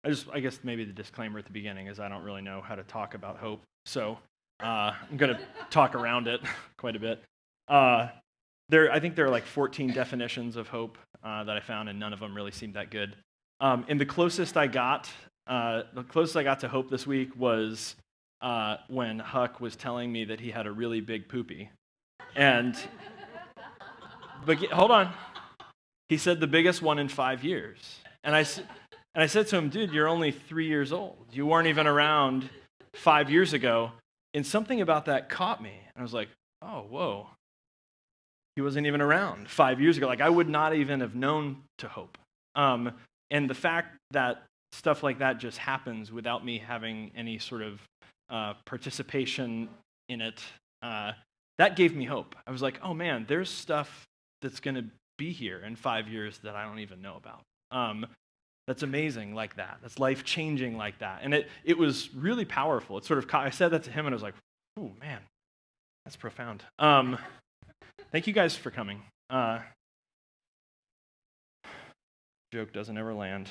I guess maybe the disclaimer at the beginning is I don't really know how to talk about hope, so I'm going to talk around it quite a bit. I think there are like 14 definitions of hope that I found, and none of them really seemed that good. And the closest I got to hope this week was when Huck was telling me that he had a really big poopy, and hold on, he said the biggest one in 5 years, and I said to him, dude, you're only 3 years old. You weren't even around 5 years ago. And something about that caught me. And I was like, oh, whoa. He wasn't even around 5 years ago. Like, I would not even have known to hope. And the fact that stuff like that just happens without me having any sort of participation in it, that gave me hope. I was like, oh, man, there's stuff that's going to be here in 5 years that I don't even know about. That's amazing like that. That's life-changing like that. And it was really powerful. It sort of I said that to him, and I was like, ooh, man, that's profound. Thank you guys for coming. Joke doesn't ever land.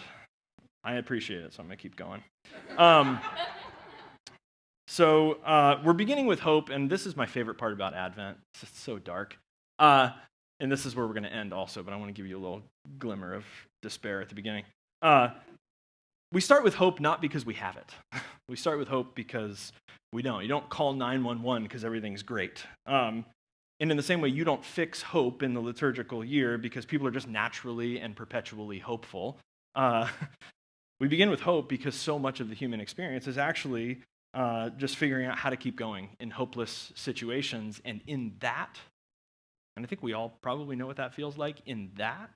I appreciate it, so I'm going to keep going. So we're beginning with hope, and this is my favorite part about Advent. It's just so dark. And this is where we're going to end also, but I want to give you a little glimmer of despair at the beginning. We start with hope not because we have it. We start with hope because we don't. You don't call 911 because everything's great. And in the same way, you don't fix hope in the liturgical year because people are just naturally and perpetually hopeful. We begin with hope because so much of the human experience is actually just figuring out how to keep going in hopeless situations. And in that, and I think we all probably know what that feels like, in that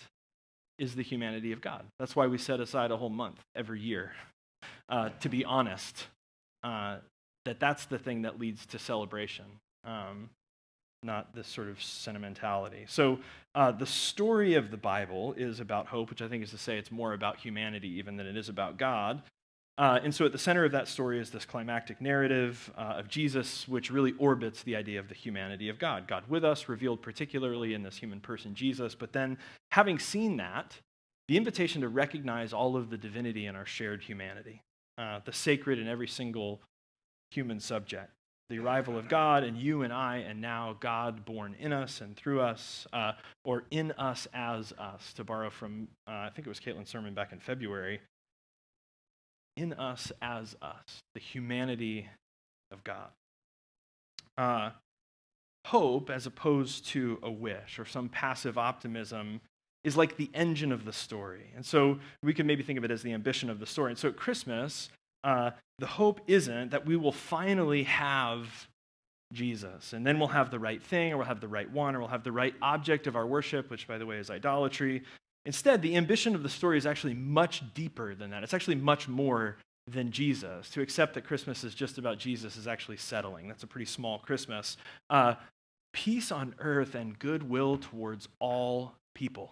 is the humanity of God. That's why we set aside a whole month every year to be honest, that's the thing that leads to celebration, not this sort of sentimentality. So the story of the Bible is about hope, which I think is to say it's more about humanity even than it is about God. And so at the center of that story is this climactic narrative of Jesus, which really orbits the idea of the humanity of God. God with us, revealed particularly in this human person, Jesus. But then, having seen that, the invitation to recognize all of the divinity in our shared humanity, the sacred in every single human subject. The arrival of God and you and I, and now God born in us and through us, or in us as us, to borrow from, I think it was Caitlin's sermon back in February. In us as us, the humanity of God. Hope, as opposed to a wish or some passive optimism, is like the engine of the story. And so we can maybe think of it as the ambition of the story. And so at Christmas, the hope isn't that we will finally have Jesus, and then we'll have the right thing, or we'll have the right one, or we'll have the right object of our worship, which, by the way, is idolatry. Instead, the ambition of the story is actually much deeper than that. It's actually much more than Jesus. To accept that Christmas is just about Jesus is actually settling. That's a pretty small Christmas. Peace on earth and goodwill towards all people.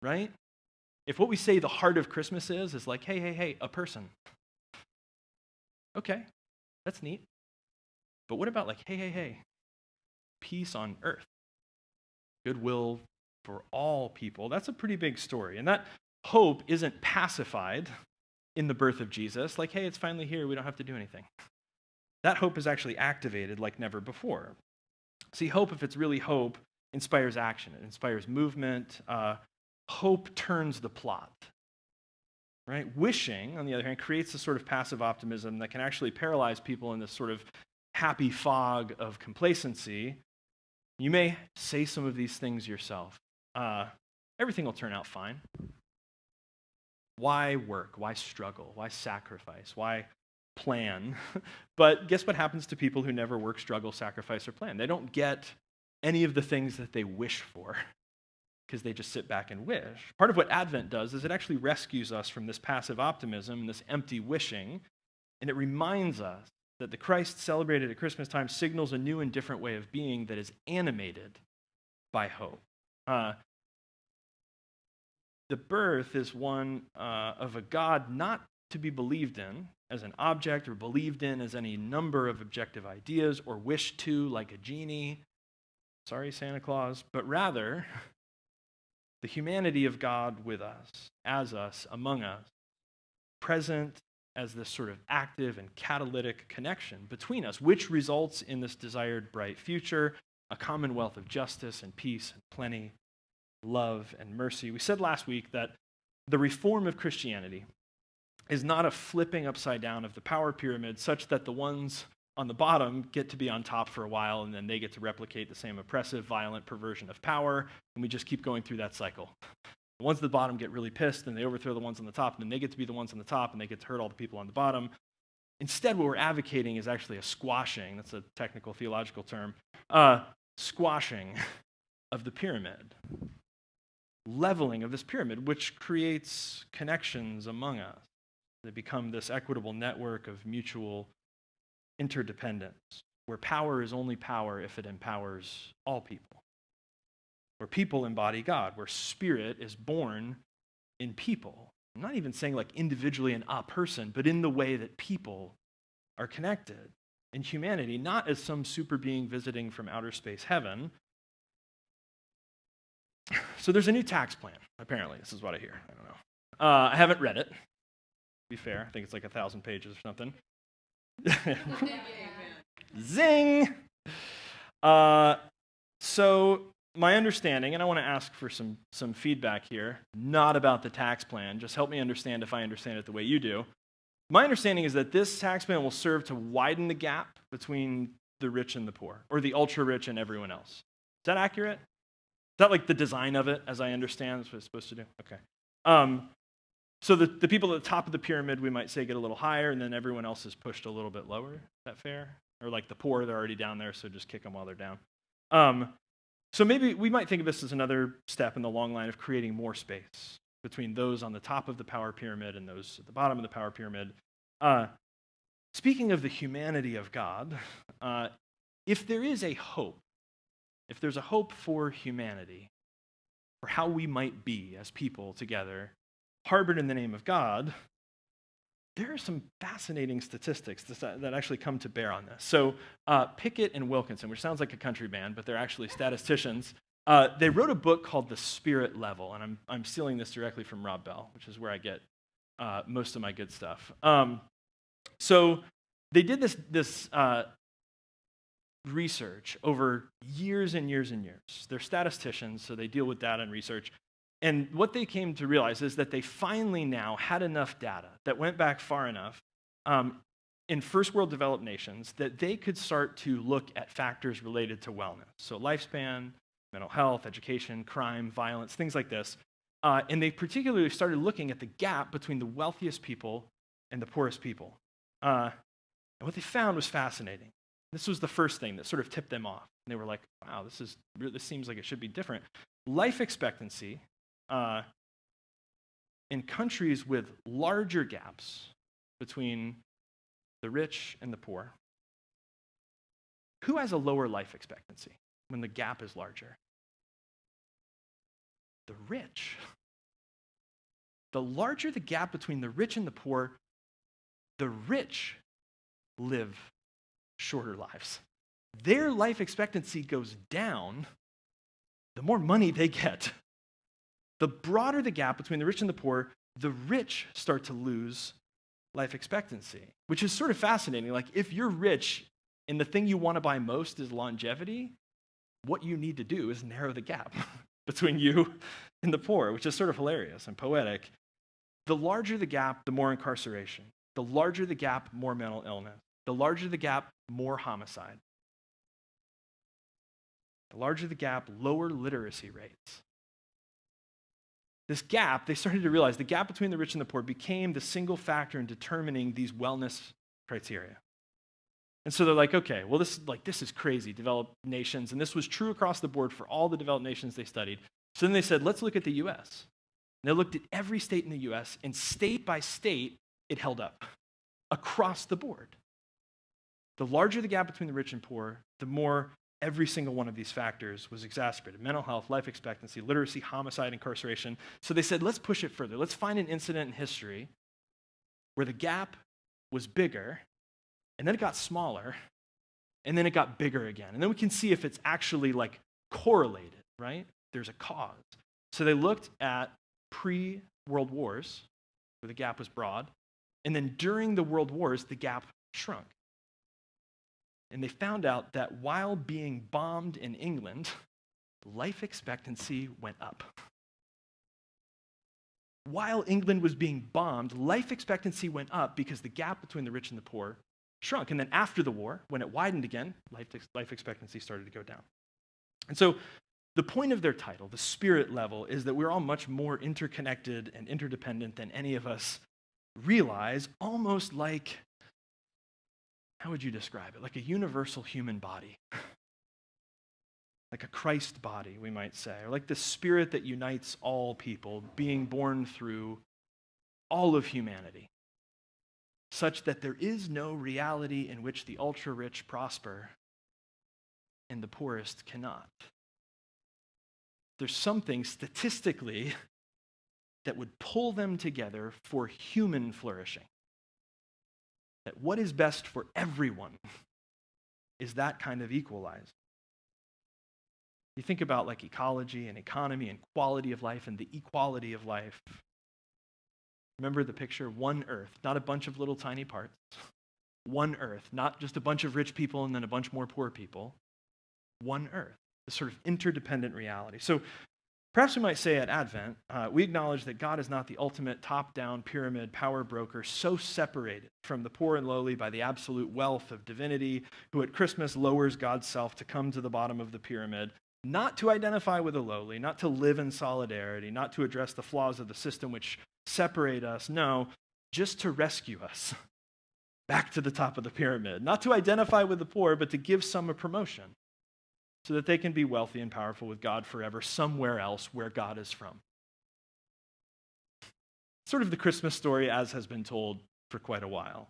Right? If what we say the heart of Christmas is like, hey, a person. Okay, that's neat. But what about like, hey, peace on earth, goodwill for all people? That's a pretty big story. And that hope isn't pacified in the birth of Jesus, like, hey, it's finally here, we don't have to do anything. That hope is actually activated like never before. See, hope, if it's really hope, inspires action. It inspires movement. Hope turns the plot. Right? Wishing, on the other hand, creates a sort of passive optimism that can actually paralyze people in this sort of happy fog of complacency. You may say some of these things yourself. Everything will turn out fine. Why work? Why struggle? Why sacrifice? Why plan? But guess what happens to people who never work, struggle, sacrifice, or plan? They don't get any of the things that they wish for because they just sit back and wish. Part of what Advent does is it actually rescues us from this passive optimism and this empty wishing, and it reminds us that the Christ celebrated at Christmas time signals a new and different way of being that is animated by hope. The birth is one of a God not to be believed in as an object or believed in as any number of objective ideas or wished to like a genie. Sorry, Santa Claus. But rather, the humanity of God with us, as us, among us, present as this sort of active and catalytic connection between us, which results in this desired bright future, a commonwealth of justice and peace and plenty, love and mercy. We said last week that the reform of Christianity is not a flipping upside down of the power pyramid such that the ones on the bottom get to be on top for a while and then they get to replicate the same oppressive, violent perversion of power, and we just keep going through that cycle. The ones at the bottom get really pissed and they overthrow the ones on the top, and then they get to be the ones on the top and they get to hurt all the people on the bottom. Instead, what we're advocating is actually a squashing, that's a technical theological term, squashing of the pyramid, leveling of this pyramid, which creates connections among us. They become this equitable network of mutual interdependence, where power is only power if it empowers all people, where people embody God, where spirit is born in people. I'm not even saying like individually in a person, but in the way that people are connected in humanity, not as some super being visiting from outer space heaven. So there's a new tax plan, apparently. This is what I hear. I don't know. I haven't read it, to be fair. I think it's like 1,000 pages or something. Zing! So my understanding, and I want to ask for some feedback here, not about the tax plan. Just help me understand if I understand it the way you do. My understanding is that this tax plan will serve to widen the gap between the rich and the poor, or the ultra-rich and everyone else. Is that accurate? Is that like the design of it, as I understand? That's what it's supposed to do? Okay. So the people at the top of the pyramid, we might say, get a little higher, and then everyone else is pushed a little bit lower. Is that fair? Or like the poor, they're already down there, so just kick them while they're down. So maybe we might think of this as another step in the long line of creating more space between those on the top of the power pyramid and those at the bottom of the power pyramid. Speaking of the humanity of God, if there is a hope, if there's a hope for humanity, for how we might be as people together, harbored in the name of God, there are some fascinating statistics that actually come to bear on this. So Pickett and Wilkinson, which sounds like a country band, but they're actually statisticians, they wrote a book called The Spirit Level, and I'm stealing this directly from Rob Bell, which is where I get most of my good stuff. So they did this research over years and years and years. They're statisticians, so they deal with data and research. And what they came to realize is that they finally now had enough data that went back far enough in first world developed nations that they could start to look at factors related to wellness. So lifespan, mental health, education, crime, violence, things like this. And they particularly started looking at the gap between the wealthiest people and the poorest people. And what they found was fascinating. This was the first thing that sort of tipped them off. And they were like, wow, this seems like it should be different. Life expectancy in countries with larger gaps between the rich and the poor, who has a lower life expectancy when the gap is larger? The rich. The larger the gap between the rich and the poor, the rich live shorter lives. Their life expectancy goes down the more money they get. The broader the gap between the rich and the poor, the rich start to lose life expectancy, which is sort of fascinating. Like, if you're rich and the thing you want to buy most is longevity, what you need to do is narrow the gap between you and the poor, which is sort of hilarious and poetic. The larger the gap, the more incarceration. The larger the gap, more mental illness. The larger the gap, more homicide. The larger the gap, lower literacy rates. This gap, they started to realize the gap between the rich and the poor became the single factor in determining these wellness criteria. And so they're like, okay, well, this is crazy, developed nations. And this was true across the board for all the developed nations they studied. So then they said, let's look at the U.S. And they looked at every state in the U.S., and state by state, it held up across the board. The larger the gap between the rich and poor, the more every single one of these factors was exacerbated. Mental health, life expectancy, literacy, homicide, incarceration. So they said, let's push it further. Let's find an incident in history where the gap was bigger, and then it got smaller, and then it got bigger again. And then we can see if it's actually like correlated, right? There's a cause. So they looked at pre-World Wars, where the gap was broad, And then during the world wars, the gap shrunk. And they found out that while being bombed in England, life expectancy went up. While England was being bombed, life expectancy went up because the gap between the rich and the poor shrunk. And then after the war, when it widened again, life expectancy started to go down. And so the point of their title, the spirit level, is that we're all much more interconnected and interdependent than any of us realize, almost like, how would you describe it? Like a universal human body. Like a Christ body, we might say, or like the spirit that unites all people, being born through all of humanity, such that there is no reality in which the ultra-rich prosper and the poorest cannot. There's something statistically that would pull them together for human flourishing. That what is best for everyone is that kind of equalizer. You think about like ecology and economy and quality of life and the equality of life. Remember the picture, one earth, not a bunch of little tiny parts. One earth, not just a bunch of rich people and then a bunch more poor people. One earth, this sort of interdependent reality. So perhaps we might say at Advent, we acknowledge that God is not the ultimate top-down pyramid power broker, so separated from the poor and lowly by the absolute wealth of divinity, who at Christmas lowers God's self to come to the bottom of the pyramid, not to identify with the lowly, not to live in solidarity, not to address the flaws of the system which separate us, no, just to rescue us back to the top of the pyramid, not to identify with the poor, but to give some a promotion so that they can be wealthy and powerful with God forever somewhere else where God is from. Sort of the Christmas story as has been told for quite a while.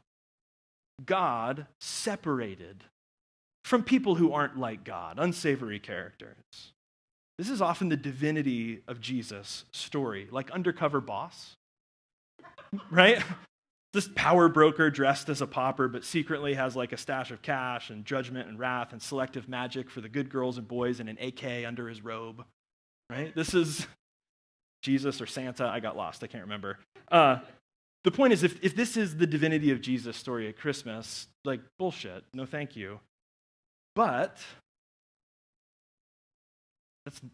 God separated from people who aren't like God, unsavory characters. This is often the divinity of Jesus' story, like undercover boss, right? This power broker dressed as a pauper, but secretly has like a stash of cash and judgment and wrath and selective magic for the good girls and boys and an AK under his robe, right? This is Jesus or Santa. I got lost. I can't remember. The point is, if this is the divinity of Jesus' story at Christmas, like bullshit. No, thank you. But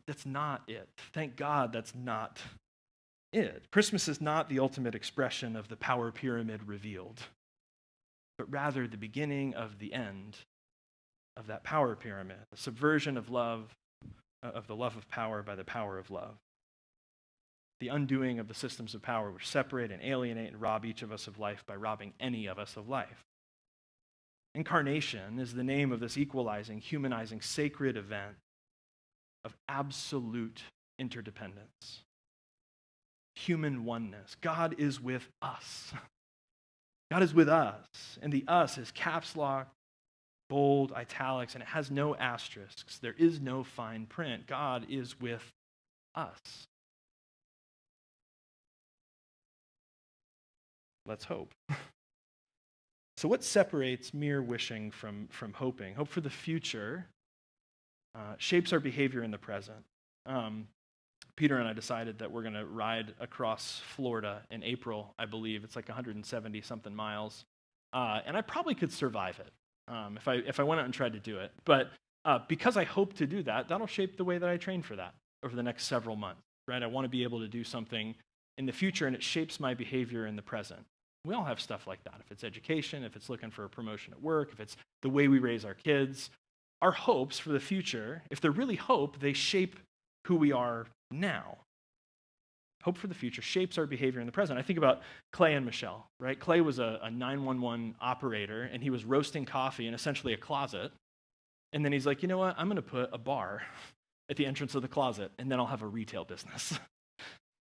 that's not it. Thank God that's not it. Christmas is not the ultimate expression of the power pyramid revealed, but rather the beginning of the end of that power pyramid, a subversion of love, of the love of power by the power of love. The undoing of the systems of power which separate and alienate and rob each of us of life by robbing any of us of life. Incarnation is the name of this equalizing, humanizing, sacred event of absolute interdependence, human oneness. God is with us. God is with us. And the us is caps lock, bold, italics, and it has no asterisks. There is no fine print. God is with us. Let's hope. So what separates mere wishing from hoping? Hope for the future shapes our behavior in the present. Peter and I decided that we're going to ride across Florida in April, I believe. It's like 170-something miles. And I probably could survive it if I went out and tried to do it. But because I hope to do that, that'll shape the way that I train for that over the next several months, right? I want to be able to do something in the future, and it shapes my behavior in the present. We all have stuff like that. If it's education, if it's looking for a promotion at work, if it's the way we raise our kids, our hopes for the future, if they're really hope, they shape who we are now. Hope for the future shapes our behavior in the present. I think about Clay and Michelle, right? Clay was a 911 operator, and he was roasting coffee in essentially a closet. And then he's like, you know what? I'm going to put a bar at the entrance of the closet, and then I'll have a retail business.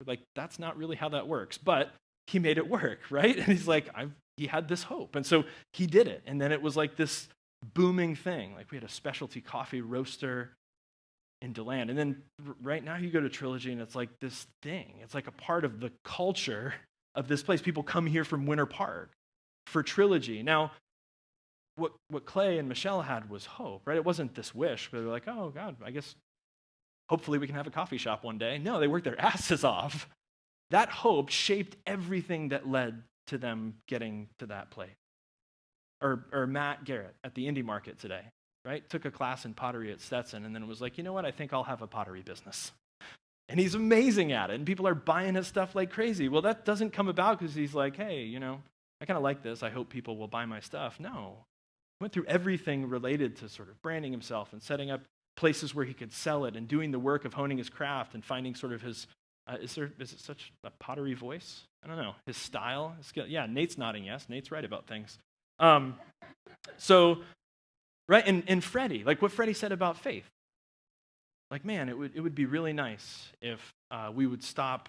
Like, that's not really how that works. But he made it work, right? And he's like, he had this hope. And so he did it. And then it was like this booming thing. Like, we had a specialty coffee roaster in DeLand. And then right now you go to Trilogy, and it's like this thing. It's like a part of the culture of this place. People come here from Winter Park for Trilogy. Now, what Clay and Michelle had was hope, right? It wasn't this wish, but they were like, oh, God, I guess hopefully we can have a coffee shop one day. No, they worked their asses off. That hope shaped everything that led to them getting to that place. Or Matt Garrett at the indie market today, right? Took a class in pottery at Stetson and then was like, you know what? I think I'll have a pottery business. And he's amazing at it, and people are buying his stuff like crazy. Well, that doesn't come about because he's like, hey, I kind of like this. I hope people will buy my stuff. No. He went through everything related to sort of branding himself and setting up places where he could sell it and doing the work of honing his craft and finding sort of his, is it such a pottery voice? I don't know. His style, his skill. Yeah, Nate's nodding yes. Nate's right about things. Right, and Freddie, like what Freddie said about faith. Like, man, it would be really nice if we would stop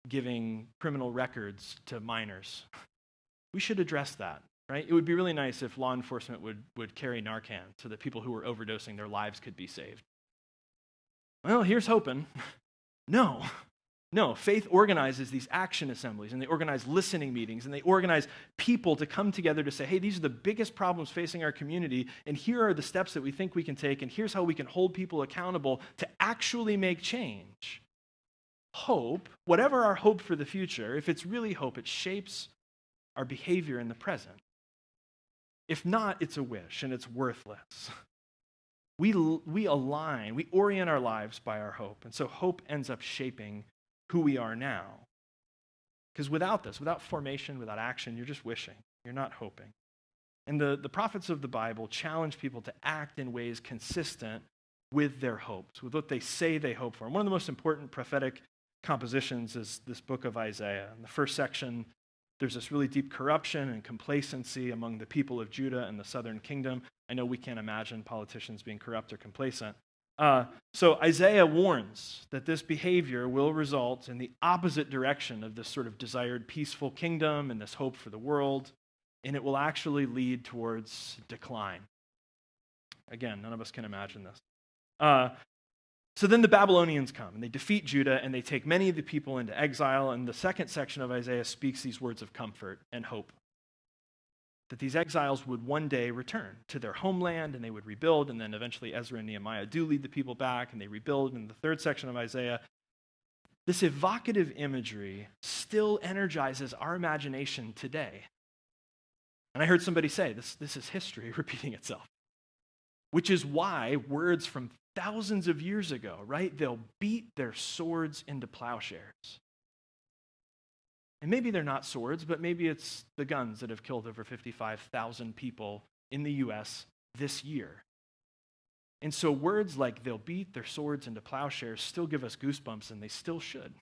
giving criminal records to minors. We should address that, right? It would be really nice if law enforcement would carry Narcan so that people who were overdosing, their lives could be saved. Well, here's hoping. No, faith organizes these action assemblies, and they organize listening meetings, and they organize people to come together to say, hey, these are the biggest problems facing our community, and here are the steps that we think we can take, and here's how we can hold people accountable to actually make change. Hope, whatever our hope for the future, if it's really hope, it shapes our behavior in the present. If not, it's a wish, and it's worthless. We align, we orient our lives by our hope, and so hope ends up shaping who we are now. Because without this, without formation, without action, you're just wishing. You're not hoping. And the prophets of the Bible challenge people to act in ways consistent with their hopes, with what they say they hope for. And one of the most important prophetic compositions is this book of Isaiah. In the first section, there's this really deep corruption and complacency among the people of Judah and the southern kingdom. I know we can't imagine politicians being corrupt or complacent. So Isaiah warns that this behavior will result in the opposite direction of this sort of desired peaceful kingdom and this hope for the world, and it will actually lead towards decline. Again, none of us can imagine this. So then the Babylonians come, and they defeat Judah, and they take many of the people into exile, and the second section of Isaiah speaks these words of comfort and hope, that these exiles would one day return to their homeland and they would rebuild, and then eventually Ezra and Nehemiah do lead the people back and they rebuild. In the third section of Isaiah, this evocative imagery still energizes our imagination today. And I heard somebody say, this is history repeating itself, which is why words from thousands of years ago, right? They'll beat their swords into plowshares. And maybe they're not swords, but maybe it's the guns that have killed over 55,000 people in the U.S. this year. And so words like they'll beat their swords into plowshares still give us goosebumps, and they still should.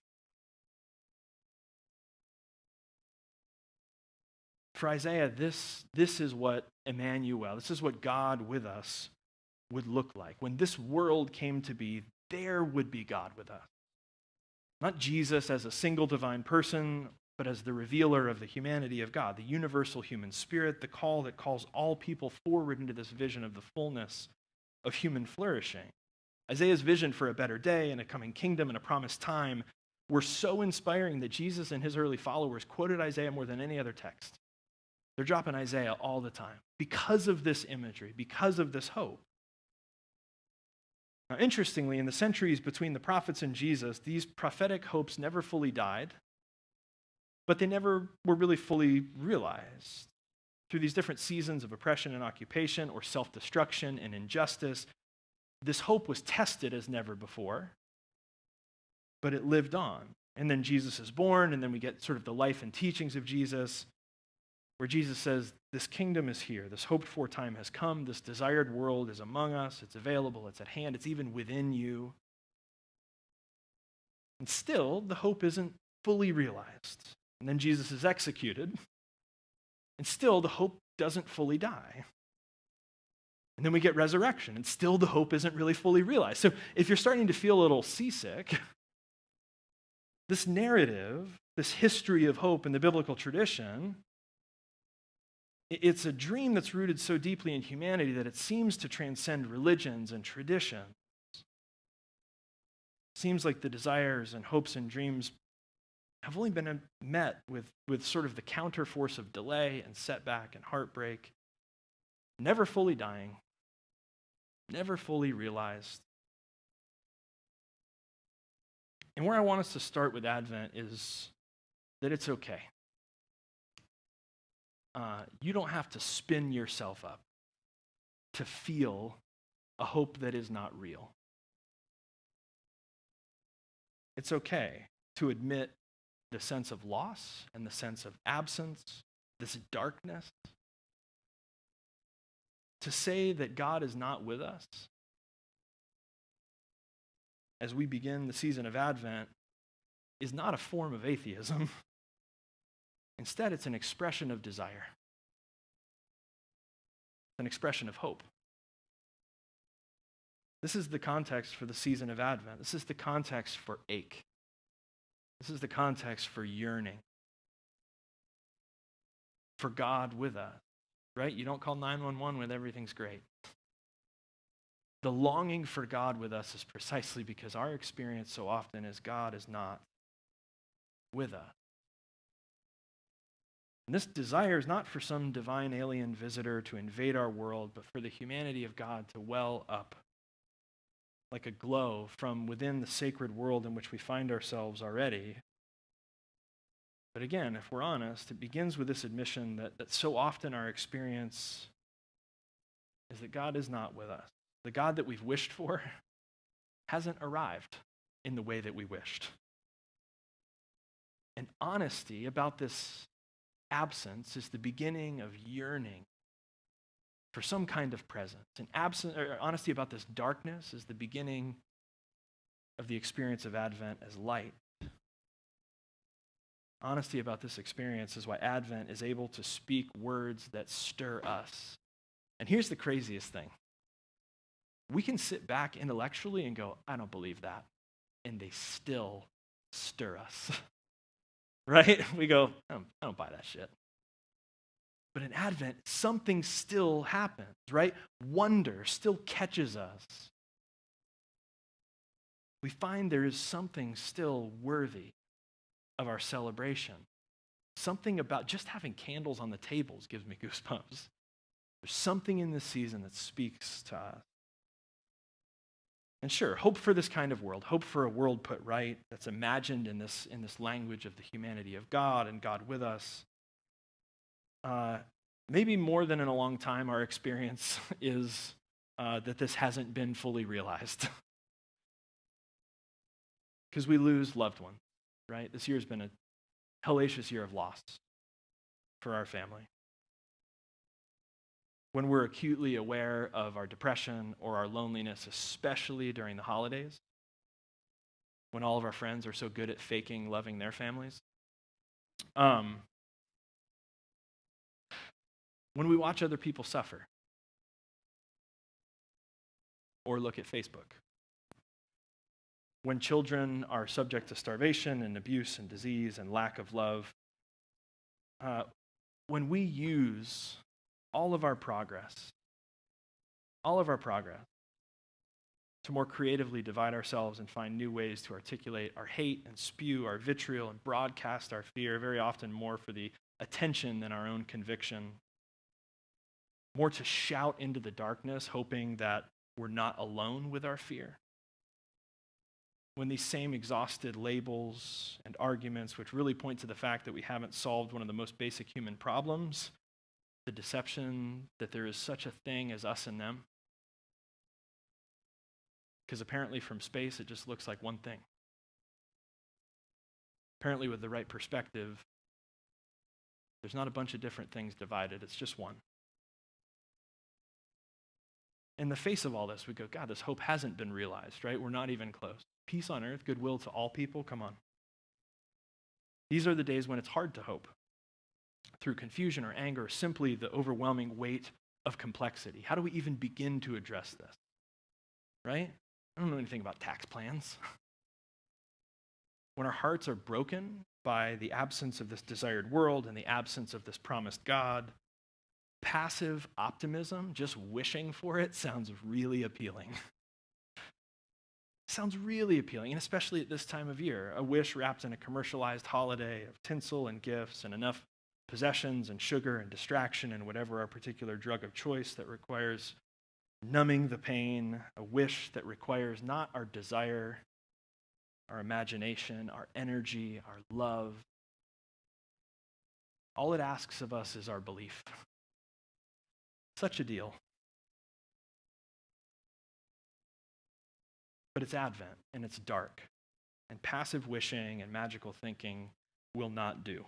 For Isaiah, this is what Emmanuel, this is what God with us would look like. When this world came to be, there would be God with us. Not Jesus as a single divine person, but as the revealer of the humanity of God, the universal human spirit, the call that calls all people forward into this vision of the fullness of human flourishing. Isaiah's vision for a better day and a coming kingdom and a promised time were so inspiring that Jesus and his early followers quoted Isaiah more than any other text. They're dropping Isaiah all the time because of this imagery, because of this hope. Now, interestingly, in the centuries between the prophets and Jesus, these prophetic hopes never fully died, but they never were really fully realized. Through these different seasons of oppression and occupation or self-destruction and injustice, this hope was tested as never before, but it lived on. And then Jesus is born, and then we get sort of the life and teachings of Jesus, where Jesus says, this kingdom is here, this hoped-for time has come, this desired world is among us, it's available, it's at hand, it's even within you. And still, the hope isn't fully realized. And then Jesus is executed, and still the hope doesn't fully die. And then we get resurrection, and still the hope isn't really fully realized. So if you're starting to feel a little seasick, this narrative, this history of hope in the biblical tradition, it's a dream that's rooted so deeply in humanity that it seems to transcend religions and traditions. It seems like the desires and hopes and dreams have only been met with sort of the counterforce of delay and setback and heartbreak, never fully dying, never fully realized. And where I want us to start with Advent is that it's okay. you don't have to spin yourself up to feel a hope that is not real. It's okay to admit the sense of loss and the sense of absence, this darkness. To say that God is not with us as we begin the season of Advent is not a form of atheism. Instead, it's an expression of desire, an expression of hope. This is the context for the season of Advent. This is the context for ache. This is the context for yearning, for God with us, right? You don't call 911 when everything's great. The longing for God with us is precisely because our experience so often is God is not with us. And this desire is not for some divine alien visitor to invade our world, but for the humanity of God to well up like a glow from within the sacred world in which we find ourselves already. But again, if we're honest, it begins with this admission that so often our experience is that God is not with us. The God that we've wished for hasn't arrived in the way that we wished. And honesty about this absence is the beginning of yearning for some kind of presence. And honesty about this darkness is the beginning of the experience of Advent as light. Honesty about this experience is why Advent is able to speak words that stir us. And here's the craziest thing. We can sit back intellectually and go, I don't believe that. And they still stir us. Right? We go, I don't buy that shit. But in Advent, something still happens, right? Wonder still catches us. We find there is something still worthy of our celebration. Something about just having candles on the tables gives me goosebumps. There's something in this season that speaks to us. And sure, hope for this kind of world, hope for a world put right that's imagined in this language of the humanity of God and God with us. Maybe more than in a long time, our experience is that this hasn't been fully realized. Because we lose loved ones, right? This year has been a hellacious year of loss for our family. When we're acutely aware of our depression or our loneliness, especially during the holidays, when all of our friends are so good at faking loving their families. When we watch other people suffer or look at Facebook. When children are subject to starvation and abuse and disease and lack of love. When we use all of our progress to more creatively divide ourselves and find new ways to articulate our hate and spew our vitriol and broadcast our fear, very often more for the attention than our own conviction. More to shout into the darkness, hoping that we're not alone with our fear. When these same exhausted labels and arguments, which really point to the fact that we haven't solved one of the most basic human problems, the deception that there is such a thing as us and them. Because apparently from space, it just looks like one thing. Apparently with the right perspective, there's not a bunch of different things divided, it's just one. In the face of all this, we go, God, this hope hasn't been realized, right? We're not even close. Peace on earth, goodwill to all people, come on. These are the days when it's hard to hope. Through confusion or anger, or simply the overwhelming weight of complexity. How do we even begin to address this? Right? I don't know anything about tax plans. When our hearts are broken by the absence of this desired world and the absence of this promised God, passive optimism, just wishing for it, sounds really appealing. Sounds really appealing, and especially at this time of year. A wish wrapped in a commercialized holiday of tinsel and gifts and enough possessions and sugar and distraction and whatever our particular drug of choice that requires numbing the pain. A wish that requires not our desire, our imagination, our energy, our love, All it asks of us is our belief. Such a deal. But it's Advent, and it's dark, and passive wishing and magical thinking will not do.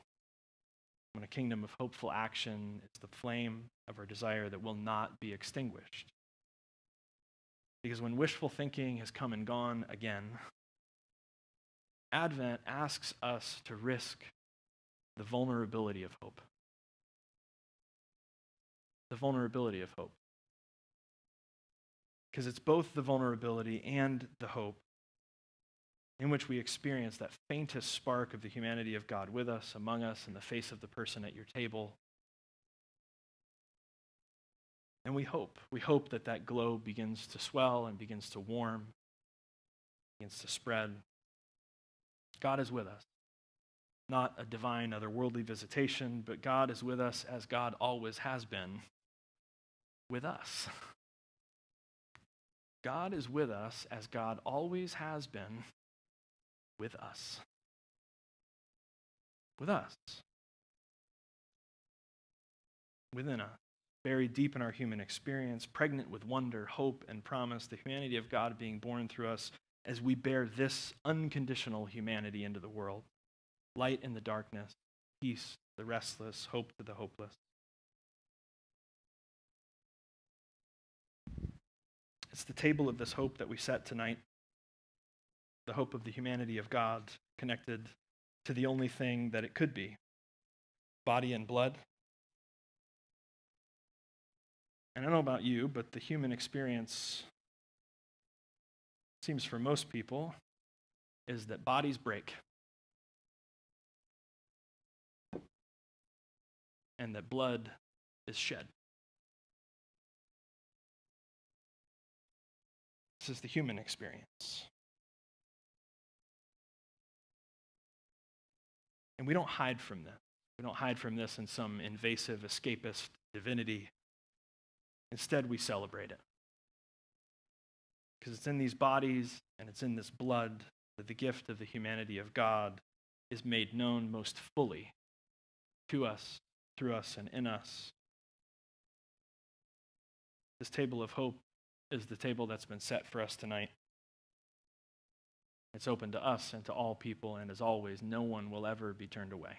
When a kingdom of hopeful action is the flame of our desire that will not be extinguished. Because when wishful thinking has come and gone again, Advent asks us to risk the vulnerability of hope. The vulnerability of hope. Because it's both the vulnerability and the hope in which we experience that faintest spark of the humanity of God with us, among us, in the face of the person at your table. And we hope that that glow begins to swell and begins to warm, begins to spread. God is with us. Not a divine, otherworldly visitation, but God is with us as God always has been with us. God is with us as God always has been with us. With us. Within us. Buried deep in our human experience, pregnant with wonder, hope, and promise, the humanity of God being born through us as we bear this unconditional humanity into the world. Light in the darkness, peace, the restless, hope to the hopeless. It's the table of this hope that we set tonight. The hope of the humanity of God connected to the only thing that it could be, body and blood. And I don't know about you, but the human experience seems for most people is that bodies break and that blood is shed. This is the human experience. And we don't hide from this. We don't hide from this in some invasive, escapist divinity. Instead, we celebrate it. Because it's in these bodies and it's in this blood that the gift of the humanity of God is made known most fully to us, through us, and in us. This table of hope is the table that's been set for us tonight. It's open to us and to all people, and as always, no one will ever be turned away.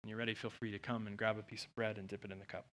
When you're ready, feel free to come and grab a piece of bread and dip it in the cup.